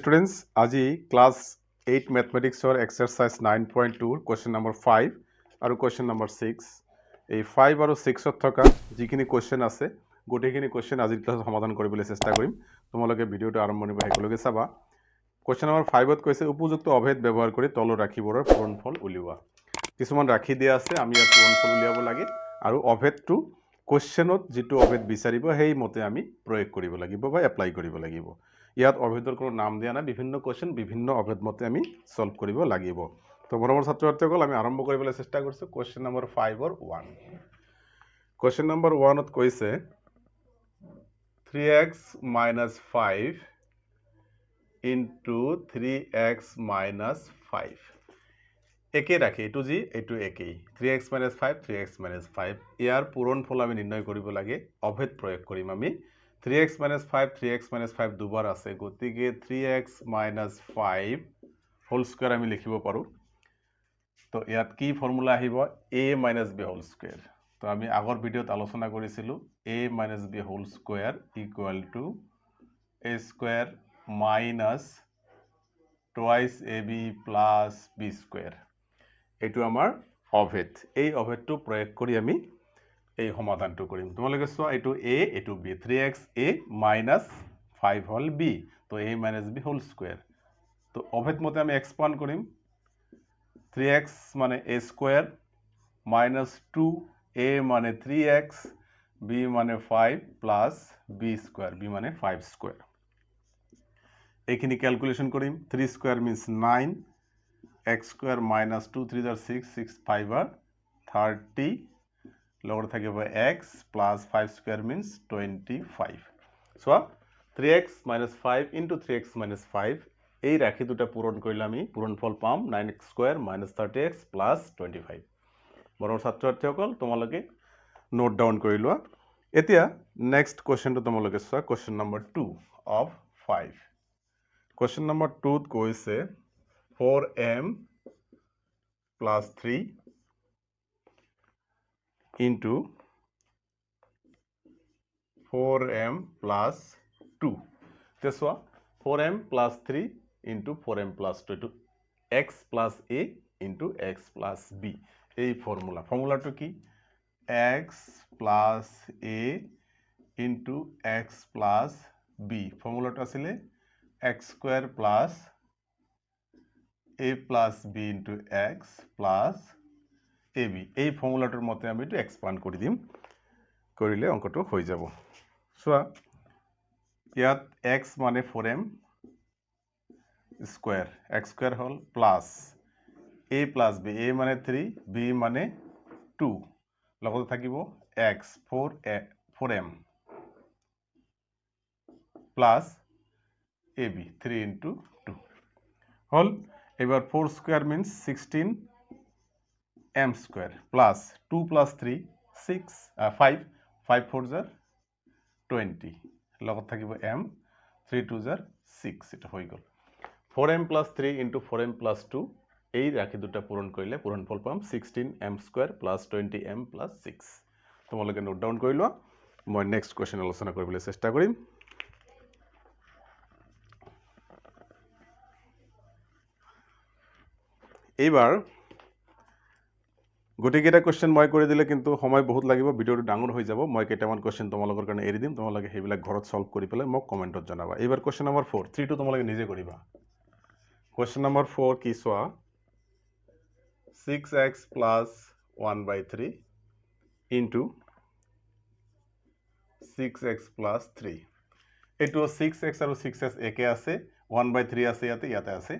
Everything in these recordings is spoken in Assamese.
Students, আজি class 8 mathematics or exercise 9.2 question number 5 আৰু question number 6 এই 5 আৰু 6 ত থকা যিখিনি question আছে গোটেইখিনি question আজিৰ ক্লাছত সমাধান কৰিবলৈ চেষ্টা কৰিম তোমালোকে ভিডিওটো আৰম্ভণিৰ পৰা শেষলৈকে চাবা question number 5 ত কৈছে উপযুক্ত অভেদ ব্যৱহাৰ কৰি তলৰ ৰাশিবোৰৰ পূৰণফল উলিওৱা কিছুমান ৰাশি দিয়া আছে আমি ইয়াৰ পূৰণফল উলিয়াব লাগে আৰু অভেদটো questionত যিটো অভেদ বিচাৰিব সেই মতে আমি প্ৰয়োগ কৰিব লাগিব বা এপ্লাই কৰিব লাগিব ইয়াত অভেদৰ কোনো নাম দিয়া নাই বিভিন্ন কোৱেশ্চন বিভিন্ন অভেদ মতে আমি সলভ কৰিব লাগিব তো মৰমৰ ছাত্ৰছাত্ৰীসকল আমি আৰম্ভ কৰিবলৈ চেষ্টা কৰিছো question number 5 or 1 question number 1 ত কৈছে 3x - 5 into 3x - 5 একে ৰাখি এটো জি এটো একেই 3x - 5 3x - 5 ইয়াৰ পূৰণফল আমি নিৰ্ণয় কৰিব লাগে অভেদ প্ৰয়োগ কৰিম আমি 3x - 5 3x - 5 দুবাৰ আছে গতিকে 3x - 5 হোল স্কয়াৰ আমি লিখিব পাৰো তো ইয়াত কি ফৰ্মুলা আহিব a - b হোল স্কয়াৰ তো আমি আগৰ ভিডিওত আলোচনা কৰিছিলো a - b whole square equal to a square minus twice ab plus b square এটো আমাৰ অভেদ এই অভেদটো প্ৰয়োগ কৰি আমি এই সমাধানটো কৰিম তোমালোকে চোৱা এটো a এটো b 3x a minus 5 hall b তো a minus b whole square তো অভেদ মতে আমি এক্সপান্ড কৰিম 3x মানে a square minus 2a মানে 3x b মানে 5 plus b square b মানে 5 square এইখিনি ক্যালকুলেশন কৰিম 3 square means 9 x square minus 2 3 are 6 6 5 are 30 লগতে থাকিব x plus 5 square means 25 so 3x minus 5 into 3x minus 5 এই রাখি দুটা পূরণ কৰিলে আমি পূৰণফল পাম 9x square minus 30x plus 25 মৰমৰ ছাত্ৰছাত্ৰীসকল তোমালোকে নোট ডাউন কৰি লোৱা এতিয়া নেক্সট কোৱেশ্চনটো তোমালোকে চোৱা question number 2 of 5 question number 2 ত কৈছে 4m plus 3 into 4m plus 2 this one 4m plus 3 into 4m plus 2 to x plus a into x plus b এই formula to কি x plus a into x plus b formula to আসলে x square plus a plus b into x plus ab এই ফর্মুলাটার মতে আমি একটু এক্সপান্ড কৰি দিম কৰিলে অঙ্কটো হৈ যাব সোয়া ইয়াত x মানে 4m square x square hall plus a plus b a মানে 3 b মানে 2 লগতে থাকিব x 4m plus ab 3 into 2 হল এবার 4 square means 16 m square plus 2 plus 3 6 5 5 4 are 20 লগত থাকিব m 3 2 are 6 এটা হৈ গল 4m plus 3 into 4m plus 2 এই রাখি দুটা পূরণ কৰিলে পূৰণফল পাম 16m square plus 20m plus 6 তোমালোকে নোট ডাউন কৰি লোৱা মই নেক্সট কোৱেশ্চন আলোচনা কৰিবলৈ চেষ্টা কৰিম এইবাৰ গোটেইকেইটা কোৱেশ্চন মই কৰি দিলে কিন্তু সময় বহুত লাগিব ভিডিওটো ডাঙৰ হৈ যাব মই কেইটামান কোৱেশ্চন তোমালোকৰ কাৰণে এৰি দিম তোমালোকে হেবিলাক ঘৰত সলভ কৰি পেলাই মোক কমেন্টত জনাবা এইবাৰ কোৱেশ্চন নম্বৰ 4 3 টো তোমালোকে নিজে কৰিবা কোৱেশ্চন নম্বৰ 4 কি সোয়া 6x plus 1/3 into 6x plus 3 এটো 6x আৰু 6s একে আছে 1/3 আছে ইয়াতে আছে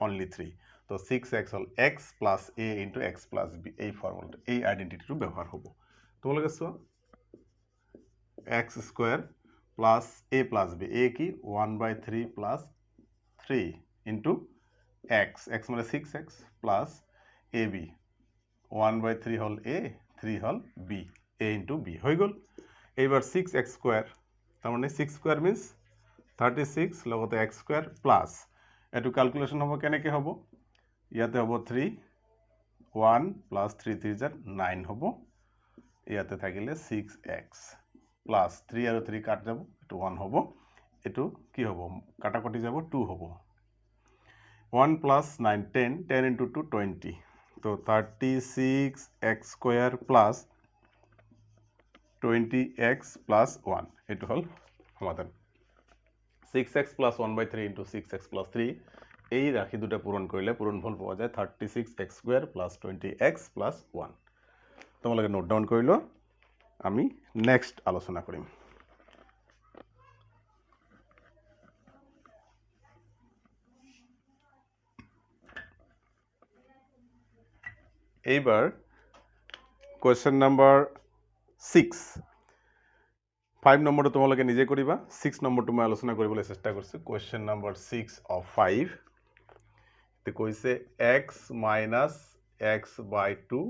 only 3 তো 6x hall x plus a into x plus b এই ফর্মুলাটা এই আইডেন্টিটিটো ব্যবহার হ'ব তোমালোকে so x square plus a plus b a কি 1/3 plus 3 into x x মানে 6x plus ab 1/3 hall a 3 hall b a into b হৈ গল এইবাৰ 6x square তার মানে 6 square means 36 লগতে x square plus এটো ক্যালকুলেশন হ'ব কেনেকে হ'ব ইয়াতে হ'ব 3 1 plus 3 3 are 9 হ'ব ইয়াতে থাকিলে 6x plus 3 আৰু 3 কাট যাব এটো 1 হ'ব एटू कि हबो काटाकटी जाबो 2 हबो 1 plus 9 10 10 into 2 20 तो 36x square plus 20x plus 1 एटू हल समाधान 6x plus 1 by 3 into 6x plus 3 এই রাশি দুটা পূরণ কৰিলে পূৰণফল পোৱা যায় 36x square plus 20x plus 1 তোমালোকে নোট ডাউন কৰি লো আমি নেক্সট আলোচনা কৰিম এইবাৰ question number 6 5 নম্বৰটো তোমালোকে নিজে কৰিবা 6 নম্বৰটো মই আলোচনা কৰিবলৈ চেষ্টা কৰিছো question number 6 of 5 তে কৈছে x minus x by 2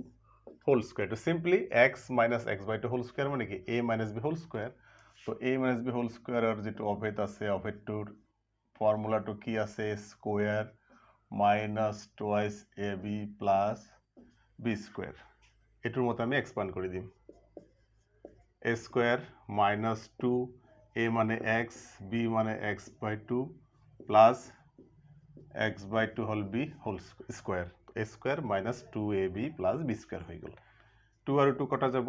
whole square to simply x minus x by 2 whole square মানে কি a minus b whole square তো a minus b whole square আর যেটো অভেদ আছে অভেদটোৰ ফৰ্মুলাটো কি আছে square minus twice ab plus b square এটোৰ মতে আমি এক্সপান্ড কৰি দিম a square minus 2 a মানে x b মানে x by 2 plus x by 2 whole b whole square a square minus 2ab plus b square হৈ গল 2 আৰু 2 কটা যাব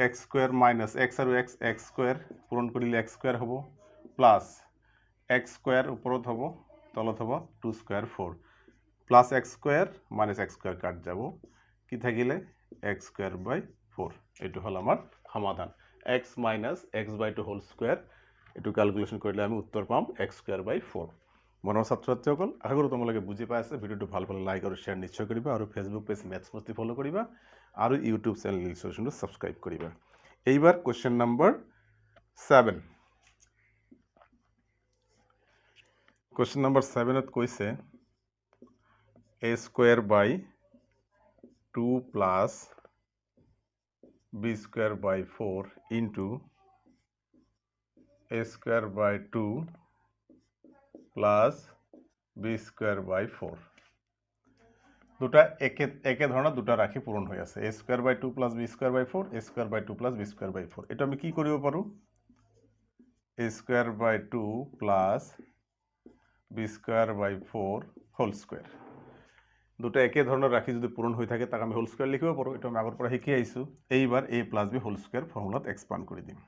x square minus x আৰু x square পূৰণ কৰিলে x square হ'ব plus x square ওপৰত হ'ব তলত হ'ব 2 square 4 plus x square minus x square কাট যাব কি থাকিলে x square by 4 এটো হল আমাৰ সমাধান x minus x by 2 whole square এটো ক্যালকুলেশন কৰিলে আমি উত্তৰ পাম x square by 4 মনৰ ছাত্ৰছাত্ৰীসকল আশা কৰো তোমালোকে বুজি পাইছে ভিডিওটো ভাল পালে লাইক আৰু শেয়াৰ নিশ্চয় কৰিবা আৰু ফেসবুক পেজ মেথছ মস্তি ফলো কৰিবা আৰু ইউটিউব চেনেল লিংকটো সাবস্ক্ৰাইব কৰিবা এইবাৰ কোৱেশ্চন নম্বৰ 7 কোৱেশ্চন নম্বৰ 7 ত কৈছে a square by 2 plus b square by 4 into a square by 2 plus b square by 4 দুটা একে ধৰণৰ দুটা ৰাশি পূৰণ হৈ আছে a square by 2 plus b square by 4 a square by 2 plus b square by 4 এটা আমি কি কৰিব পাৰো a square by 2 plus b square by 4 whole square দুটা একে ধৰণৰ ৰাশি যদি পূৰণ হৈ থাকে তাক আমি হোল স্কয়াৰ লিখিব পাৰো এটা আমি আগৰ পৰা শিকি আইছো এইবাৰ a plus b whole square ফৰ্মুলাত এক্সপান্ড কৰি দিম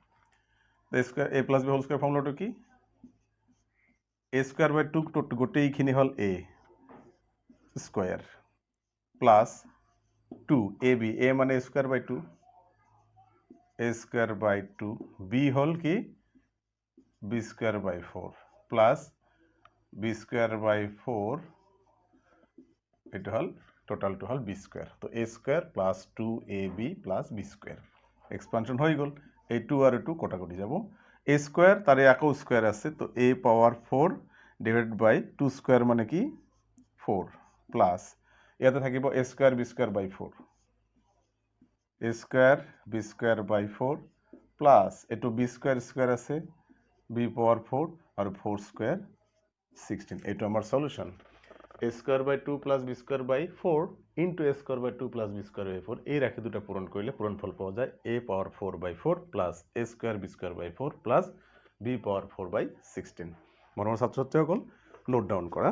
a square a plus b whole square ফৰ্মুলাটো কি a square by 2 গোটেইখিনি হল a square plus 2 ab a মানে a square by 2 a square by 2 b হল কি b square by 4 plus b square by 4 it hal total to hal b square to a square plus 2ab plus b square expansion hoy gol a 2 আর 2 কোটাকুটি যাব a square তারে একো স্কয়ার আছে তো a power 4 divided by 2 square মানে কি 4 plus ইয়াতে থাকিব a square b square by 4 a square b square by 4 plus এটো b square square আছে b পাওয়ার 4 আর 4 square 16 এটো আমার solution a square by 2 plus b square by 4 into a square by 2 plus b square by 4 এই রাশি দুটা পূরণ করলে পূরণফল পাওয়া যায় a power 4 by 4 plus a square b square by 4 plus b power 4 by 16 মৰমৰ ছাত্ৰছাত্ৰীসকল নোট ডাউন কৰা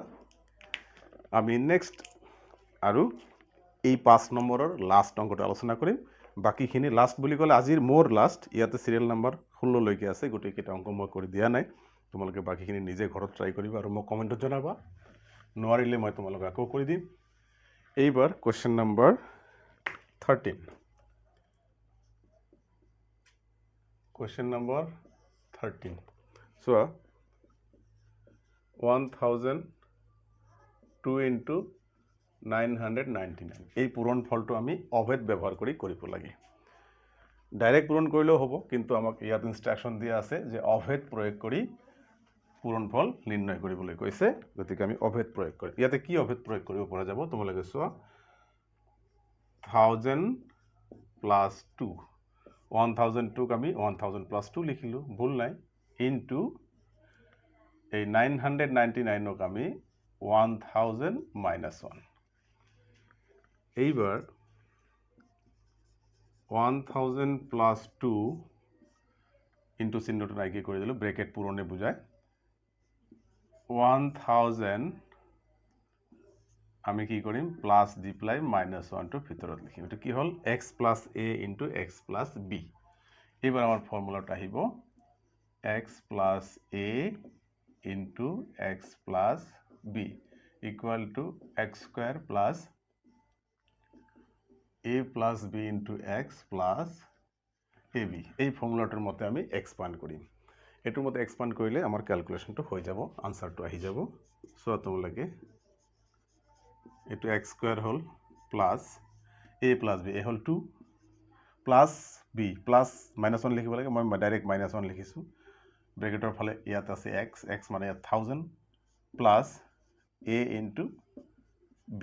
আমি নেক্সট আৰু এই 5 নম্বৰৰ লাষ্ট অংকটো আলোচনা কৰিম বাকিখিনি লাষ্ট বুলি ক'লে আজিৰ মোৰ লাষ্ট ইয়াতে সিৰিয়াল নাম্বাৰ 16 লৈকে আছে গোটেইকেইটা অংক মই কৰি দিয়া নাই তোমালোকে বাকিখিনি নিজে ঘৰত ট্ৰাই কৰিবা আৰু মোক কমেন্টত জনাবা নোৱাৰিলে মই তোমালোকক আকৌ কৰি দিম এইবাৰ question number 13 question number 13 so 1002 into 999 এই পূৰণ ফলটো আমি অভেদ ব্যৱহাৰ কৰি কৰিব লাগে ডাইৰেক্ট পূৰণ কৰিলেও হ'ব কিন্তু আমাক ইয়াত ইনস্ট্ৰাকশন দিয়া আছে যে অভেদ প্ৰয়োগ কৰি পূৰণফল নিৰ্ণয় কৰিবলৈ কৈছে গতিকে আমি অভেদ প্ৰয়োগ কৰিম ইয়াতে কি অভেদ প্ৰয়োগ কৰিব পৰা যাব তোমালোকে চোৱা 1000 plus 2 1002 ক আমি 1000 plus 2 লিখিলো ভুল নাই ইনটু এই 999 ক আমি 1000 minus 1 এইবাৰ 1000 plus 2 ইনটু চিহ্নটো নাইকিয়া কৰি দিলোঁ ব্ৰেকেট পূৰণে বুজায় 1000 আমি কি কৰিম প্লাছ দি পেলাই -1 টো ভিতৰত লিখিম এটো কি হল x + a into x + b এবাৰ আমাৰ ফৰ্মুলাটা আহিব x + a into x + b equal to x² + a + b into x + ab এই ফর্মুলাটার মতে আমি এক্সপান্ড করিম এটার মতে এক্সপান্ড করিলে আমার ক্যালকুলেশনটা হয়ে যাব আনসারটা আহি যাব সো তোমালোকে এটো x² hall plus a + b A hall 2 plus b plus -1 লিখিব লাগে মই ডাইরেক্ট -1 লিখিছো ব্ৰ্যাকেটৰ ফালে ইয়াত আছে x মানে 1000 প্লাস a ইনটু b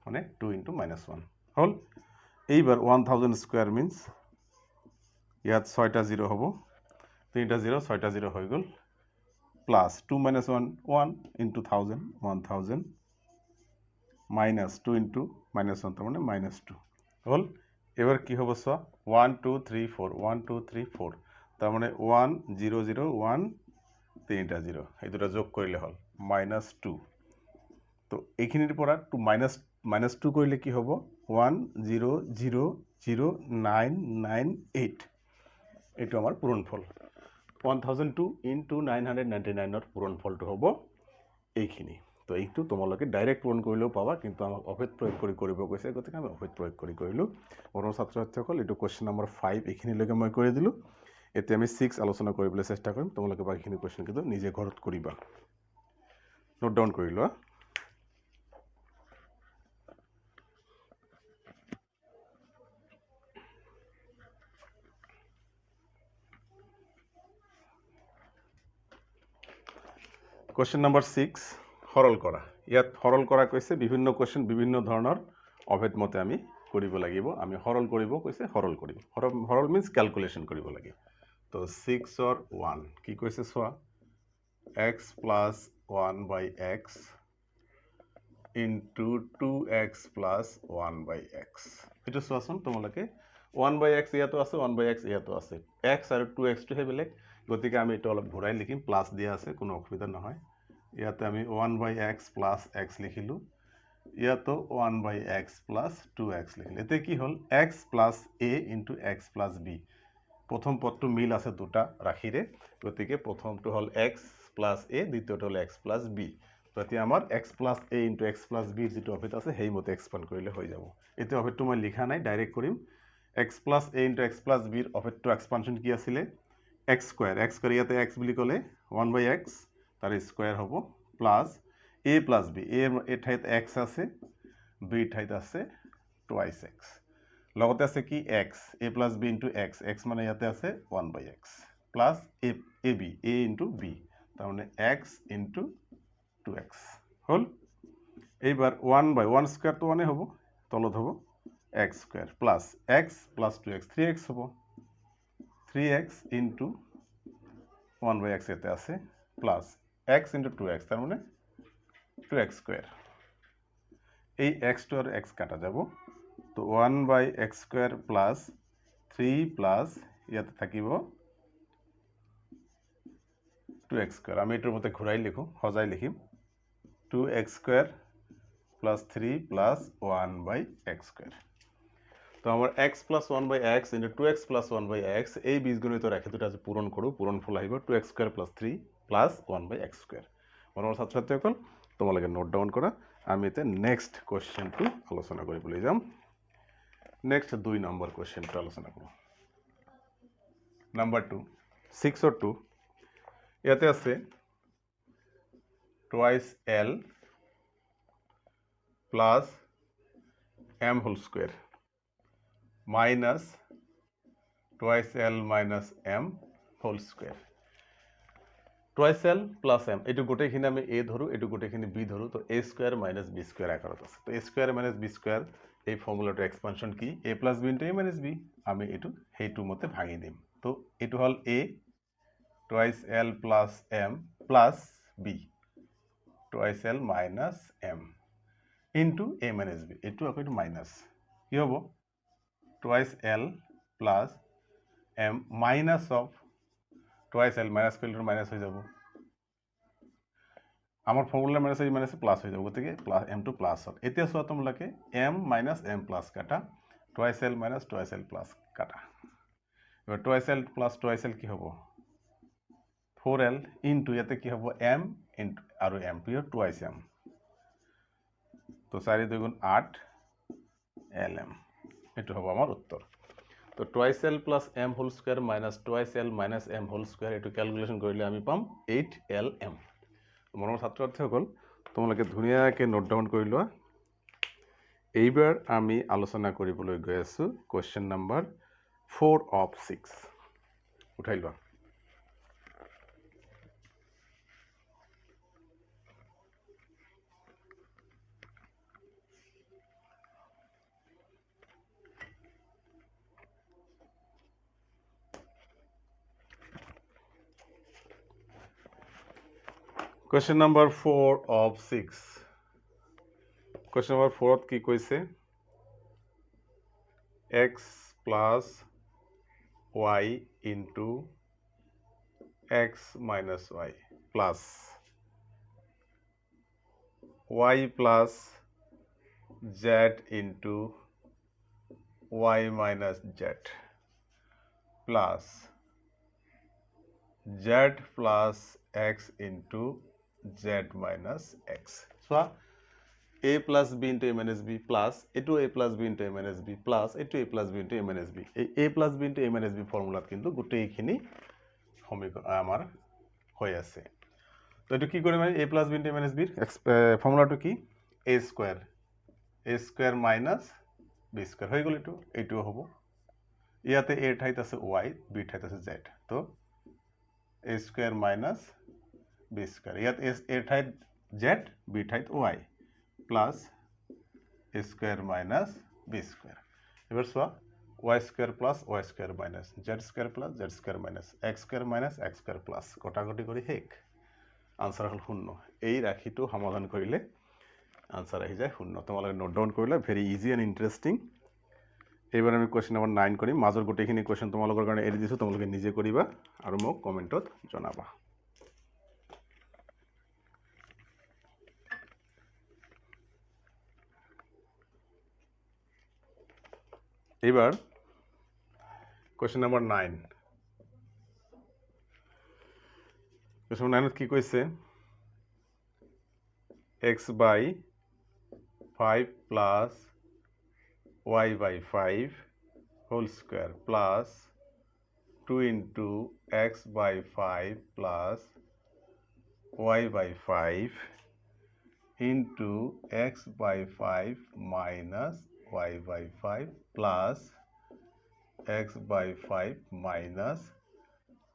মানে 2 ইনটু -1 হল এইবার 1000 স্কয়ার মিন্স ইয়াত 6টা 0 হবো 3টা 0 6টা 0 হয়ে গেল প্লাস 2 - 1 1 ইনটু 1000 1000 মাইনাস 2 ইনটু -1 তার মানে -2 হল এবার কি হবে সো 1 2 3 4 1 2 3 4 তার মানে 1 0 0 1 তিনটা 0 এই দুটো যোগ করলে হল -2 তো এইখিনির পৰা 2 -2 করলে কি হবে 1 0 0 0 9 9 8 এটো আমার পূরণফল 1002 ইনটু 999 এর পূরণফলটো হবো এইখিনি তো এইটো তোমালোকে ডাইরেক্ট পূরণ কৰিলেও পাবা কিন্তু আমাক অভেদ প্ৰয়োগ কৰিব কৈছে গতিকে আমি অভেদ প্ৰয়োগ কৰিলো মোৰ ছাত্ৰ-ছাত্ৰীসকল এটো কোৱেশ্চন নম্বৰ 5 এইখিনি লৈকে মই কৰি দিলো এতিয়া আমি 6 আলোচনা কৰিবলৈ চেষ্টা কৰিম তোমালোকে বাকিখিনি কোৱেশ্চন কিন্তু নিজে ঘৰত কৰিবা নোট ডাউন কৰি লোৱা কোৱেশ্চন নম্বৰ 6 সৰল কৰা ইয়াত সৰল কৰা কৈছে বিভিন্ন কোৱেশ্চন বিভিন্ন ধৰণৰ অভেদ মতে আমি কৰিব লাগিব আমি সৰল কৰিব কৈছে সৰল কৰিম সৰল মিন্স ক্যালকুলেশন কৰিব লাগে তো 6 or 1 কি কৈছে সোয়া x plus 1 by x into 2x plus 1 by x এটো সোয়াচোন তোমালোকে 1 by x ইয়াতো আছে 1 by x ইয়াতো আছে x আৰু 2x টো হে বেলেগ গতিকে আমি এটা অলপ ঘূৰাই লিখিম প্লাস দিয়া আছে কোনো অসুবিধা নহয় ইয়াতে আমি 1 by x plus x লিখিলো ইয়াতো 1 by x plus 2x লিখিলো এতে কি হল x plus a into x plus b প্রথম পদটো মিল আছে দুটা রাখিরে গতিকে প্রথমটো হল x plus a দ্বিতীয়টো হল x plus b তো এতিয়া আমাৰ x plus a into x plus b যেটো অভেদ আছে সেই মতে এক্সপান্ড কৰিলে হৈ যাব এতে অভেদটো মই লিখা নাই ডাইৰেক্ট কৰিম x plus a into x plus b ৰ অভেদটো এক্সপানশন কি আছিল x square ইয়াতে x বুলি ক'লে 1 by x তার স্কয়ার হবো plus a plus b a ঠাইত x আছে b ঠাইত আছে twice x লগতে আছে কি x a plus b into x মানে ইয়াতে আছে 1 by x plus ab a into b তার মানে x into 2x হল এইবার 1 by 1 স্কয়ার তো 1 হবো তলত হবো x square plus x plus 2x 3x হবো 3x into 1 by x এতে আছে plus x into 2x তার মানে 2x square এই x to আর x কাটা যাব তো 1 by x square plus 3 plus ইয়াতে থাকিব 2x square আমি এটার মধ্যে ঘুরাই লিখো সজাই লিখিম 2x square plus 3 plus 1 by x square তো আমার x plus 1 by x into 2x plus 1 by x এই বীজগণিত রেখে দুটো আছে পূরণ করো পূরণফল আহিব 2x square plus 3 plus 1 by x square মনৰ ছাত্ৰসকল তোমালোকে নোট ডাউন কৰা আমি এতে নেক্সট কোৱেশ্চনটো আলোচনা কৰিবলৈ যাম নেক্সট 2 নম্বৰ কোৱেশ্চনটো আলোচনা কৰো নাম্বার 2 6 or 2 ইয়াতে আছে twice l plus m whole square minus twice l minus m whole square twice l plus m এটো গোটেইখিনি আমি a ধৰো এটো গোটেইখিনি b ধৰো তো a square minus b square আকাৰত আছে তো a square minus b square এই ফৰ্মুলাটো এক্সপানশন কি a plus b into a minus b আমি এটো হেইটো মতে ভাঙি দিম তো এটো হল a twice l plus m plus b twice l minus m into a minus b এটো আকৌ এটো মাইনাস কি হ'ব twice l plus m minus of twice L minus কৰিলে মাইনাছ হৈ যাব আমাৰ ফৰ্মুলা মাইনাছ প্লাছ হৈ যাব গতিকে প্লাছ এমটো প্লাছ হ'ল এতিয়া চোৱা তোমালোকে এম মাইনাছ এম প্লাছ কাটা twice L minus twice L plus কাটা এবাৰ twice L plus twice L কি হ'ব 4l ইনটু ইয়াতে কি হ'ব m ইনটু আৰু m টু টুৱাইচ m তো 4 2 গুণ 8 lm এটো হ'ব আমাৰ উত্তৰ তো twice l plus m whole square minus twice l minus m whole square এটো ক্যালকুলেশন কৰিলে আমি পাম 8lm মনৰ ছাত্ৰছাত্ৰীসকল তোমালোকে ধুনীয়াকৈ নোট ডাউন কৰি লোৱা এইবাৰ আমি আলোচনা কৰিবলৈ গৈ আছো কোৱেশ্চন নম্বৰ 4 of 6 উঠাই লোৱা Question number 4 of 6. Question number 4 কি কৈছে x plus y into x minus y plus y plus z into y minus z plus z plus x into z minus x. So, a plus b into a minus b plus a to a plus b into a minus b plus a to a plus b into a minus b. A plus b into a minus b formula কিন্তু গোটেইখিনি আমাৰ হৈ আছে তো এটো কি কৰিম আমি a plus b into a minus b ফৰ্মুলাটো কি a square minus b square হৈ গল এটো হ'ব ইয়াতে a ঠাইত আছে y b ঠাইত আছে z তো a square minus b square ইয়াত a ঠাইত z b ঠাইত y plus a square minus b square এবার সোয়া y square plus y square minus z square plus z square minus x square plus কটাকটি কৰি হেক আনসাৰ হল 0 এই ৰাখিটো সমাধান কৰিলে আনসাৰ আহি যায় 0 তোমালোকে নোট ডাউন কৰিলা ভেৰি ইজি এন্ড ইন্টাৰেস্টিং এবাৰ আমি কোৱেশ্চন নম্বৰ 9 কৰিম মাজৰ গোটেইখিনি কোৱেশ্চন তোমালোকৰ কাৰণে এৰি দিছো তোমালোকে নিজে কৰিবা আৰু মোক কমেন্টত জনাবা এবাৰ কোৱেশ্চন নম্বৰ 9 কোৱেশ্চন 9 কি কৈছে x by 5 plus y by 5 whole square plus 2 into x by 5 plus y by 5 into x by 5 minus y by 5 plus x by 5 minus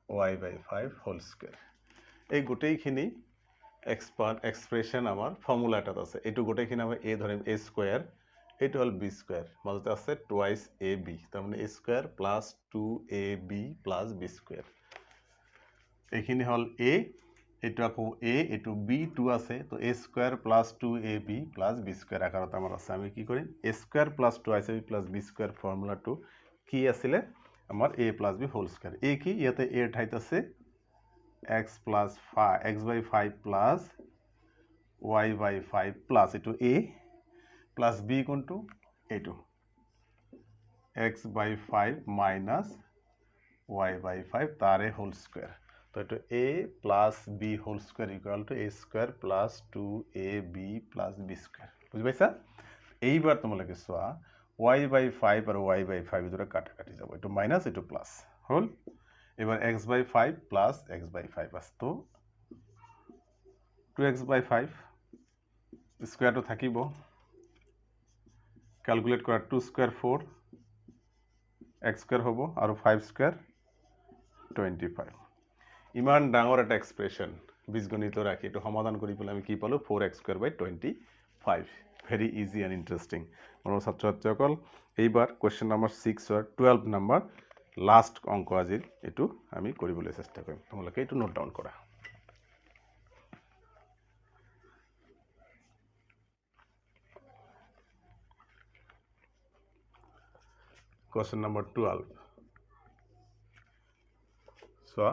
y by 5 whole square এই গোটেইখিনি এক্সপ্রেশন আমার ফর্মুলা এটাত আছে এটো গোটেইখিনি আমি a ধরিম a স্কয়ার এটো হল b স্কয়ার মাজতে আছে টুৱাইস ab তার মানে a square plus 2ab plus b square এইখিনি হল a এটো আকো a এটো b 2 আছে তো a square plus 2ab plus b square আকারত আমার আছে আমি কি করিম a square plus 2ab plus b square ফর্মুলাটো কি আছিল আমার a প্লাস b হোল স্কয়ার a কি ইয়াতে a ঠাইত আছে x plus 5 x by 5 plus y by 5 plus into a plus b equal to a2 x by 5 minus y by 5 तारे whole square तो इतो a plus b whole square equal to a square plus 2ab plus b square বুঝি পাইছা এইবার তোমালোকে সোয়া y by 5 are y by 5 দুটো কাটাকাটি যাব এটো মাইনাস এটো প্লাস হল এবার x by 5 plus x by 5 আছে তো 2x by 5 স্কয়ার তো থাকিব ক্যালকুলেট করা 2 স্কয়ার 4 x স্কয়ার হবো আর 5 স্কয়ার 25 ইমান ডাঙৰ এটা এক্সপ্ৰেশন বীজগণিত ৰাখি এটো সমাধান কৰি পেলাই আমি কি পালো 4x square by 25 very easy and interesting মোৰ ছাত্ৰসকল এইবাৰ question number 6 or 12 number last অঙ্ক আজিৰ এটো আমি কৰিবলৈ চেষ্টা কৰিম তোমালোকে এটো নোট ডাউন কৰা Question number 12 so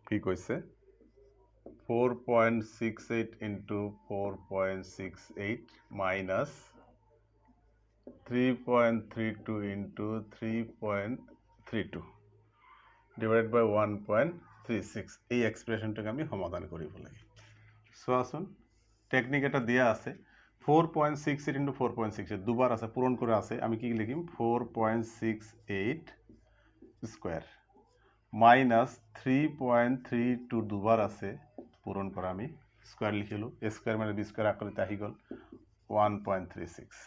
কি কৈছে 4.68 into 4.68 minus 3.32 into 3.32 divided by 1.36 এই এক্সপ্রেশনটাকে আমি সমাধান কৰিব লাগে চোৱাচোন টেকনিক এটা দিয়া আছে 4.68 into 4.68 দুবার আছে পূরণ করে আছে আমি কি লিখিম 4.68 স্কয়ার মাইনাস 3.32 দুবার আছে পূরণ করা আমি স্কয়ার লিখিলো a স্কয়ার মানে b স্কয়ার আকৃতি আহি গল 1.36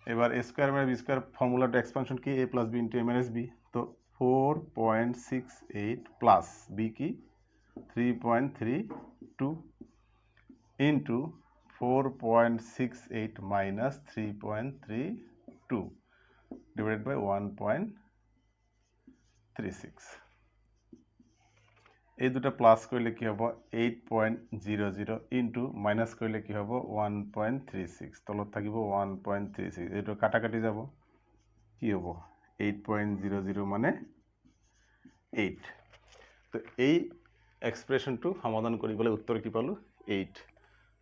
এবার a স্কয়ার মানে b স্কয়ার ফর্মুলাটা এক্সপানশন কি a plus b into a minus b তো 4.68 plus b কি 3.32 into 4.68 minus 3.32 divided by 1.36 এই দুটা প্লাস করলে কি হবে 8.00 into মাইনাস করলে কি হবে 1.36 তলত থাকিব 1.36 এটো কাটাকাটি যাব কি হবে 8.00 মানে 8 তো এই এক্সপ্রেশনটো সমাধান কৰিবলৈ উত্তৰ কি পালো 8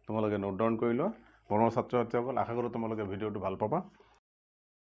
তোমালোকে নোট ডাউন কৰি লোৱা বৰ্ণ ছাত্ৰ ছাত্ৰীসকল আশা কৰোঁ তোমালোকে ভিডিঅ'টো ভাল পাবা